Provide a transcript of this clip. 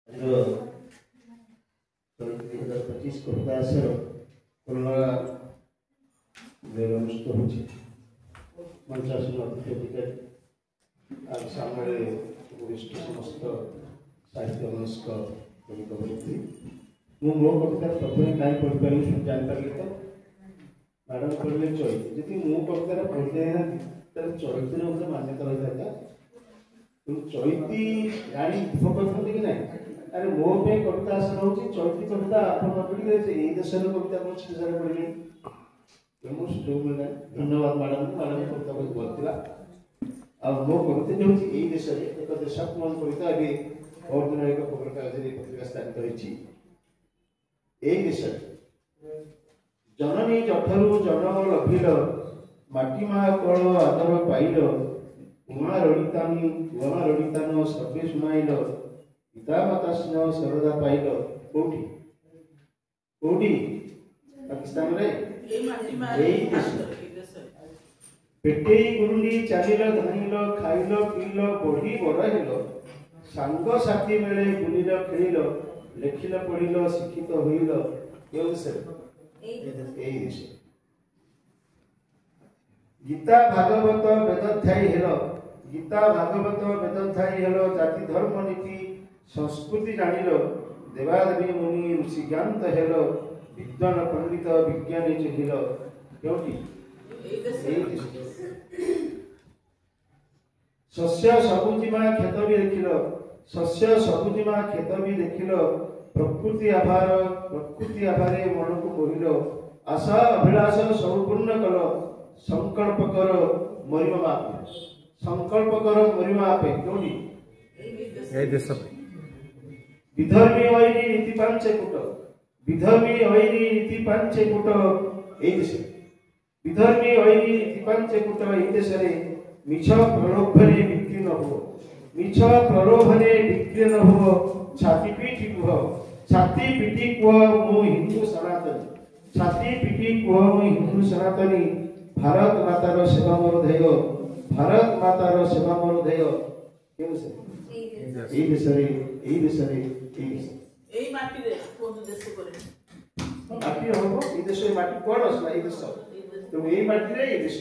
2025 କବିତାସର ପୁନଃ ଅନୁଷ୍ଠିତ ହେଉଛି ମଞ୍ଚାସନ ଅତିଥି ଅଧିକାରୀ ଆଉ ସାମ୍ନାରେ ବରିଷ୍ଠ ସମସ୍ତ ସାହିତ୍ୟ ମନସ୍କ କବିବୃତ୍ତି ମୁଁ ମୋ କବିତା ପ୍ରଥମେ କାହିଁ ପଢ଼ିପାରିଲି ଜାଣିପାରିଲି ତ ମ୍ୟାଡ଼ାମ କହିଲେ ଚୈତି ଯଦି ମୁଁ କବିତାରେ ପଢ଼ିଦେଇନାହାନ୍ତି ତାହେଲେ ଚୈତିର ଗୋଟେ ମାନ୍ୟତା ରହିଥାନ୍ତା କିନ୍ତୁ ଚୈତି ଜାଣି ଦୁଃଖ କରୁଛନ୍ତି କି ନାହିଁ अरे मो पे कविता आसन होची चौथी कविता आपण पढ़ी ए देशर कविता को छेजार पढ़ी मो सुजोग मिला धन्यवाद मैडम कविता बहुत बोलतिला आ मो कविता जे होची ए देशर एक देशात्मक कविता अभी बहुत दिन एक खबर कागज रे पत्रिका स्थापित होईची ए देशर जननी जठरू जन्म लभिल माटी मा कोळ आदर पाइल उमा रडितानो सबे सुनाइल पिता माता स्नेह सरदा पाइल कोठी कोठी पाकिस्तान रे पेटे गुरुंडी चालिल धानिल खाइल पील बढ़ी बड़ हेल सांग साथी मेले बुलिल खेलिल लेखिल पढ़िल शिक्षित होइल केउ से एई देश गीता भागवत वेदध्यायी हेल जाति धर्म नीति संस्कृति जानिल देवादेवी मुनि ऋषि ज्ञात हेल विद्वान पंडित विज्ञानी चिहिल क्योंकि शस्य सबुजिमा खेत भी देखिल प्रकृति आभारे मन को कहिल आशा अभिलाष सब पूर्ण कल संकल्प कर मरिमा आपे क्योंकि विधर्मी ओइनी नीति पांचे कुट ए देश विधर्मी ओइनी नीति पांचे कुट ए देश रे मिछ प्रलोभने बिक्री न हो छाती पीटी कुह मु हिंदू सनातनी भारत मातार सेवा मोर ध्येय केउ से এই দেশে এই মাটি রে কোন দেশ করে মাটি হবো এই দেশে মাটি কোন আসলা এই দেশ তো এই মাটি রে এই দেশ